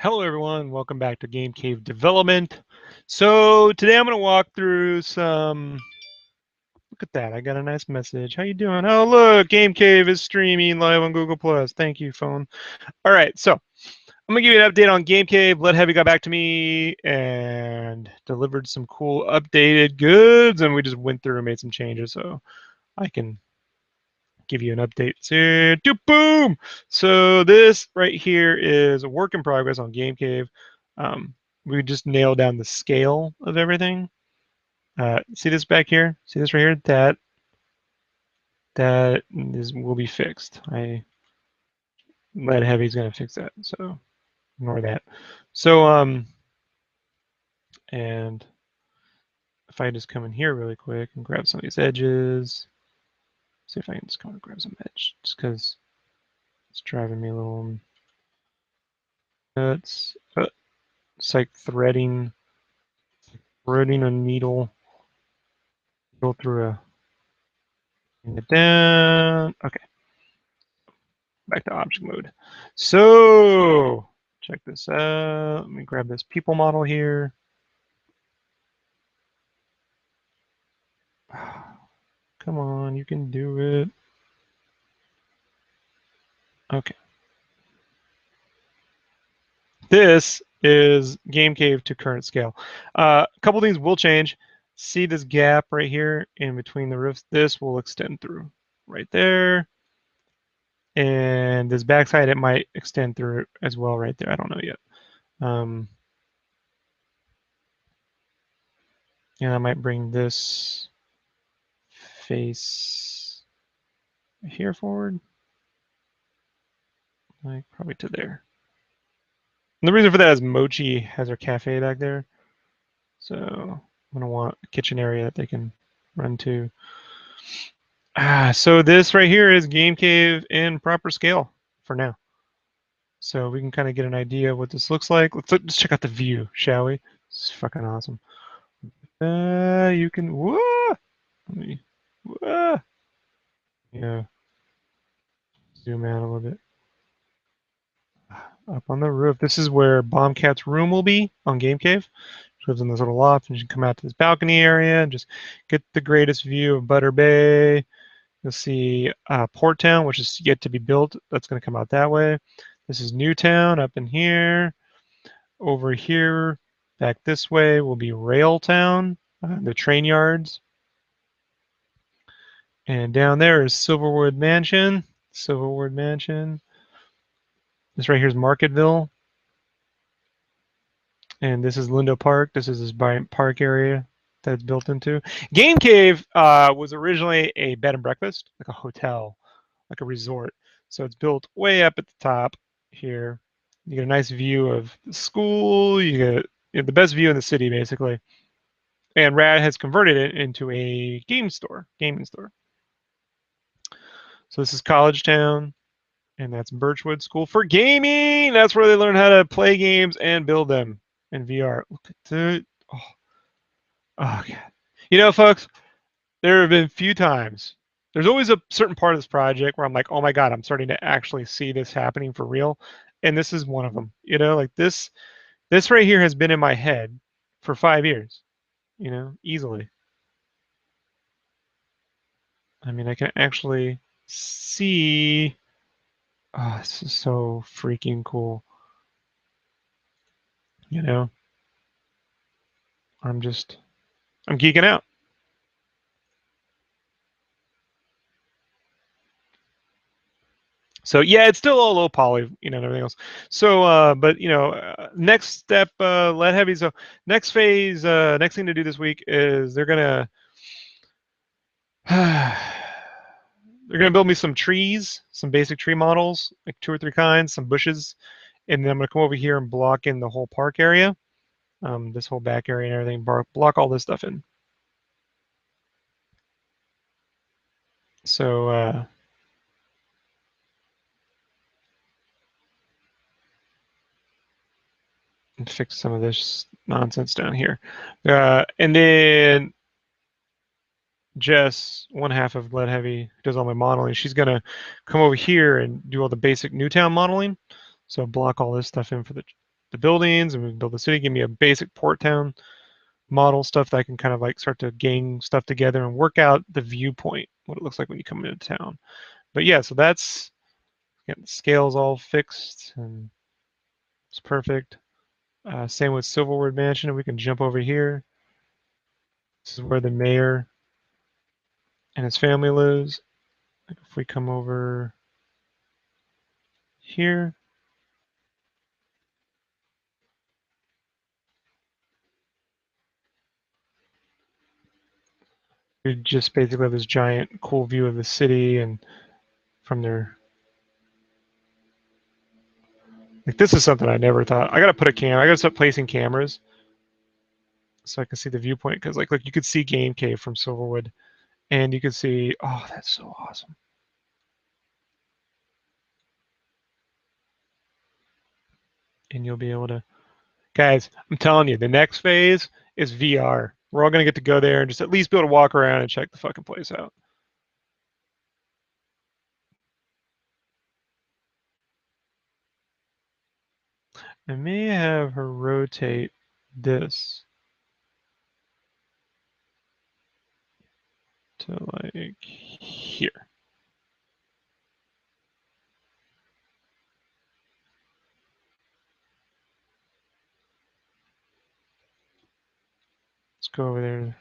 Hello everyone, welcome back to Game Cave Development. So today I'm going to walk through some, look at that, I got a nice message. How you doing? Oh look, Game Cave is streaming live on Google+. Thank you, phone. All right, so I'm going to give you an update on Game Cave. Let Heavy got back to me and delivered some cool updated goods, and we just went through and made some changes, so I can give you an update. So, boom! So this right here is a work in progress on Game Cave. We just nailed down the scale of everything. See this back here? See this right here? That will be fixed. Lead Heavy's gonna fix that, so ignore that. So and if I just come in here really quick and grab some of these edges, see if I can just come and grab some edge, just because it's driving me a little nuts. It's like threading a needle, go through a, bring it down. Okay, back to object mode. So check this out. Let me grab this people model here. Come on, you can do it. Okay. This is Game Cave to current scale. A couple things will change. See this gap right here in between the roofs? This will extend through right there. And this backside, it might extend through as well right there. I don't know yet. And I might bring this face here forward, like probably to there. And the reason for that is Mochi has her cafe back there. So I'm gonna want a kitchen area that they can run to. So this right here is Game Cave in proper scale for now. So we can kind of get an idea of what this looks like. Let's check out the view, shall we? It's fucking awesome. You can, whoa! Let me, whoa! Yeah, zoom out a little bit. Up on the roof. This is where Bombcat's room will be on Game Cave. She lives in this little loft, and you can come out to this balcony area and just get the greatest view of Butter Bay. You'll see Port Town, which is yet to be built. That's going to come out that way. This is Newtown up in here. Over here, back this way, will be Rail Town, the train yards. And down there is Silverwood Mansion. Silverwood Mansion. This right here is Marketville. And this is Lindo Park. This is this park area that it's built into. Game Cave was originally a bed and breakfast, like a hotel, like a resort. So it's built way up at the top here. You get a nice view of the school. You get the best view in the city, basically. And Rad has converted it into a gaming store. So this is College Town, and that's Birchwood School for Gaming. That's where they learn how to play games and build them in VR. Look at that. Oh, God. You know, folks, there have been few times. There's always a certain part of this project where I'm like, oh my God, I'm starting to actually see this happening for real. And this is one of them. You know, like this right here has been in my head for 5 years, you know, easily. I mean, I can actually see. Oh, this is so freaking cool. You know, I'm geeking out. So yeah, it's still all low poly, you know, and everything else. So, but you know, next step, lead heavy. So next phase, next thing to do this week is they're gonna build me some trees, some basic tree models, like 2 or 3 kinds, some bushes, and then I'm gonna come over here and block in the whole park area, this whole back area and everything. Block all this stuff in. So. And fix some of this nonsense down here. And then Jess, one half of Lead Heavy, who does all my modeling, she's going to come over here and do all the basic Newtown modeling. So block all this stuff in for the the buildings and we can build the city. Give me a basic port town model stuff that I can kind of like start to gang stuff together and work out the viewpoint, what it looks like when you come into town. But yeah, so that's, again, the scale's all fixed and it's perfect. Same with Silverwood Mansion, and we can jump over here. This is where the mayor and his family lives. If we come over here, we just basically have this giant cool view of the city and from their, like, this is something I never thought. I gotta put a camera, I gotta start placing cameras so I can see the viewpoint, because like, look, you could see Game Cave from Silverwood and you can see, oh, that's so awesome. And you'll be able to, guys, I'm telling you, the next phase is VR. We're all gonna get to go there and just at least be able to walk around and check the fucking place out. I may have her rotate this to like here. Let's go over there.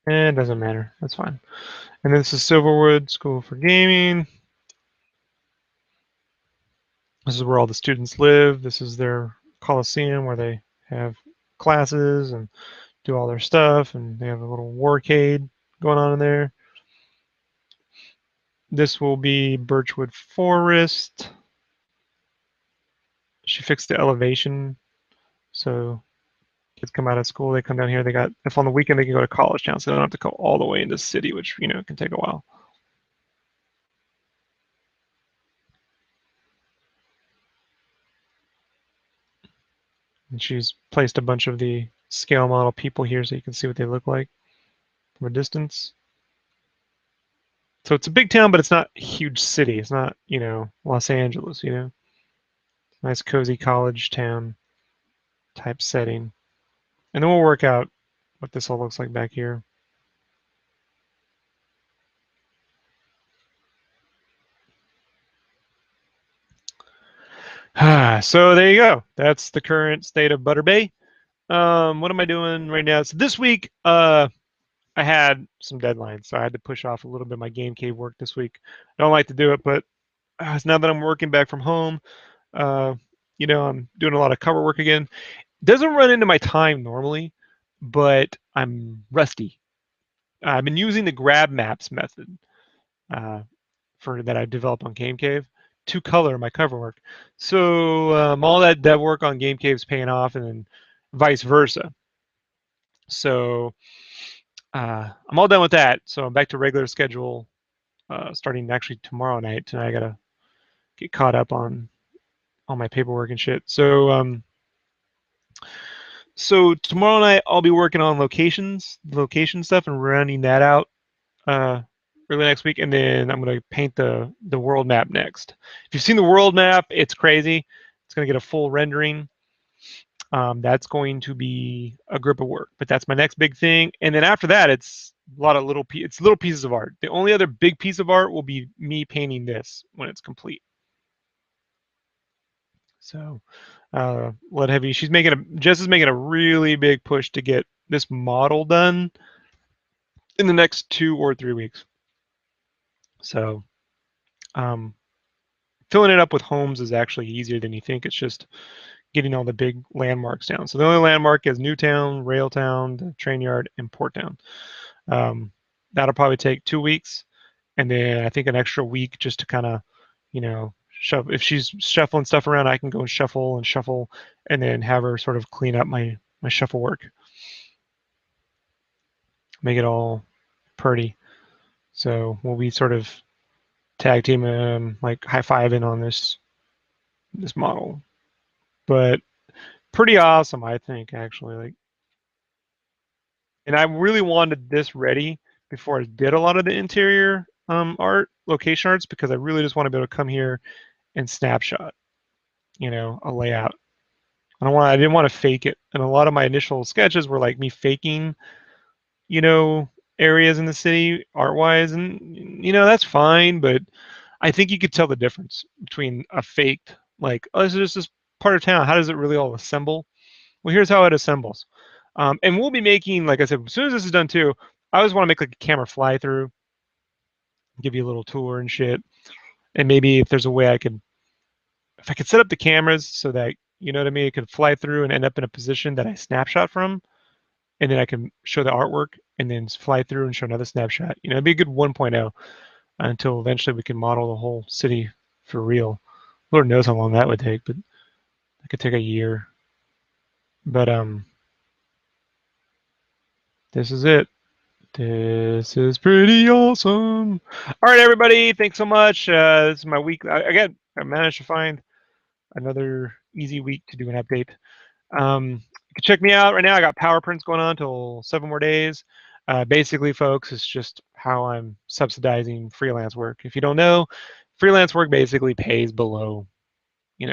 And it doesn't matter. That's fine. And this is Silverwood School for Gaming. This is where all the students live. This is their coliseum where they have classes and do all their stuff. And they have a little warcade going on in there. This will be Birchwood Forest. She fixed the elevation. So kids come out of school, they come down here. They got, if on the weekend they can go to college town, so they don't have to go all the way into the city, which, you know, can take a while. And she's placed a bunch of the scale model people here so you can see what they look like from a distance. So it's a big town, but it's not a huge city. It's not, you know, Los Angeles, you know. Nice cozy college town type setting. And then we'll work out what this all looks like back here. So there you go. That's the current state of Butter Bay. What am I doing right now? So this week, I had some deadlines, so I had to push off a little bit of my Game Cave work this week. I don't like to do it, but now that I'm working back from home, uh, you know, I'm doing a lot of cover work again. Doesn't run into my time normally, but I'm rusty. I've been using the grab maps method uh, for that I developed on Game Cave to color my cover work. So all that dev work on Game Cave is paying off, and then vice versa. So I'm all done with that. So I'm back to regular schedule starting actually tomorrow night. Tonight I gotta get caught up on all my paperwork and shit. So tomorrow night I'll be working on location stuff, and rounding that out early next week, and then I'm gonna paint the world map next. If you've seen the world map, it's crazy. It's gonna get a full rendering. That's going to be a grip of work, but that's my next big thing. And then after that, it's a lot of little pieces of art. The only other big piece of art will be me painting this when it's complete. So, Lead Heavy, Jess is making a really big push to get this model done in the next 2 or 3 weeks. So, um, filling it up with Holmes is actually easier than you think. It's just getting all the big landmarks down. So the only landmark is Newtown, Railtown, the train yard, and Porttown. That'll probably take 2 weeks, and then I think an extra week just to kind of, you know, if she's shuffling stuff around, I can go and shuffle, and then have her sort of clean up my shuffle work, make it all pretty. So we'll be sort of tag team, like high fiving on this model, but pretty awesome, I think, actually. Like, and I really wanted this ready before I did a lot of the interior art, location arts, because I really just want to be able to come here and snapshot, a layout. I didn't want to fake it. And a lot of my initial sketches were like me faking, areas in the city art-wise, and that's fine, but I think you could tell the difference between a faked, like, oh, this is just this part of town. How does it really all assemble? Well, here's how it assembles. And we'll be making, like I said, as soon as this is done too, I always want to make like a camera fly through, give you a little tour and shit. And maybe if there's a way if I could set up the cameras so that, you know what I mean, it could fly through and end up in a position that I snapshot from, and then I can show the artwork and then fly through and show another snapshot. It'd be a good 1.0 until eventually we can model the whole city for real. Lord knows how long that would take, but it could take a year. But this is it. This is pretty awesome. All right, everybody, thanks so much. This is my week. Again, I managed to find another easy week to do an update. You can check me out right now. I got power prints going on till 7 more days. Basically, folks, it's just how I'm subsidizing freelance work. If you don't know, freelance work basically pays below, when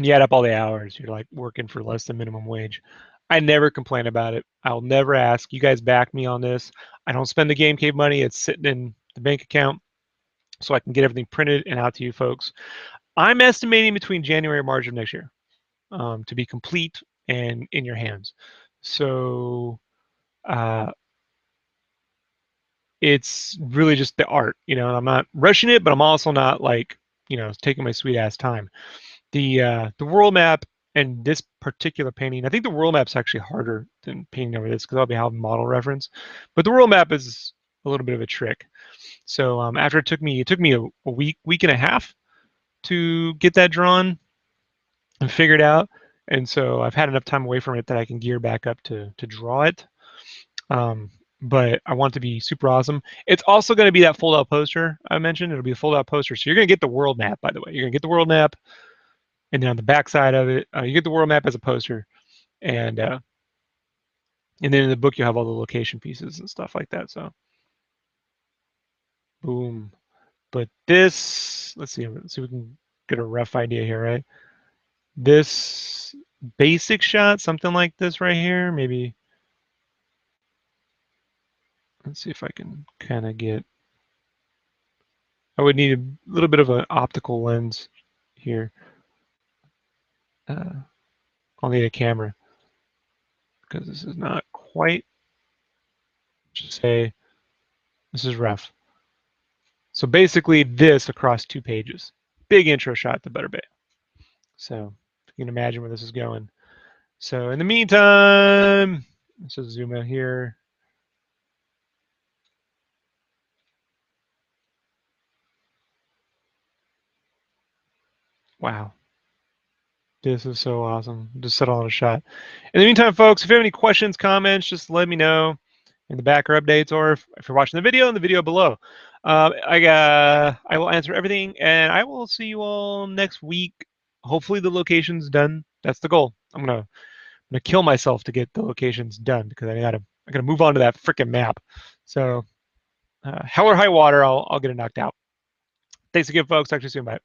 you add up all the hours, you're like working for less than minimum wage. I never complain about it. I'll never ask. You guys back me on this. I don't spend the Game Cave money. It's sitting in the bank account so I can get everything printed and out to you folks. I'm estimating between January and March of next year to be complete and in your hands. So it's really just the art, and I'm not rushing it, but I'm also not like, taking my sweet ass time. The world map and this particular painting, I think the world map's actually harder than painting over this because I'll be having model reference, but the world map is a little bit of a trick. So after it took me a week and a half to get that drawn and figured out, and so I've had enough time away from it that I can gear back up to draw it. But I want it to be super awesome. It's also going to be that fold-out poster I mentioned. It'll be a fold-out poster, so you're going to get the world map. By the way, you're going to get the world map. And then on the back side of it, you get the world map as a poster, and then in the book you'll have all the location pieces and stuff like that. So, boom. But this, let's see if we can get a rough idea here, right? This basic shot, something like this right here, maybe. Let's see if I can kind of get. I would need a little bit of an optical lens here. I'll need a camera because this is not quite. Just say this is rough. So basically this across 2 pages. Big intro shot to Butter Bay. So you can imagine where this is going. So in the meantime, let's just zoom out here. Wow. This is so awesome. Just settle on a shot. In the meantime, folks, if you have any questions, comments, just let me know in the back or updates, or if you're watching the video, in the video below. I will answer everything, and I will see you all next week. Hopefully the location's done. That's the goal. I'm gonna kill myself to get the locations done because I gotta move on to that freaking map. So hell or high water, I'll get it knocked out. Thanks again, folks. Talk to you soon. Bye.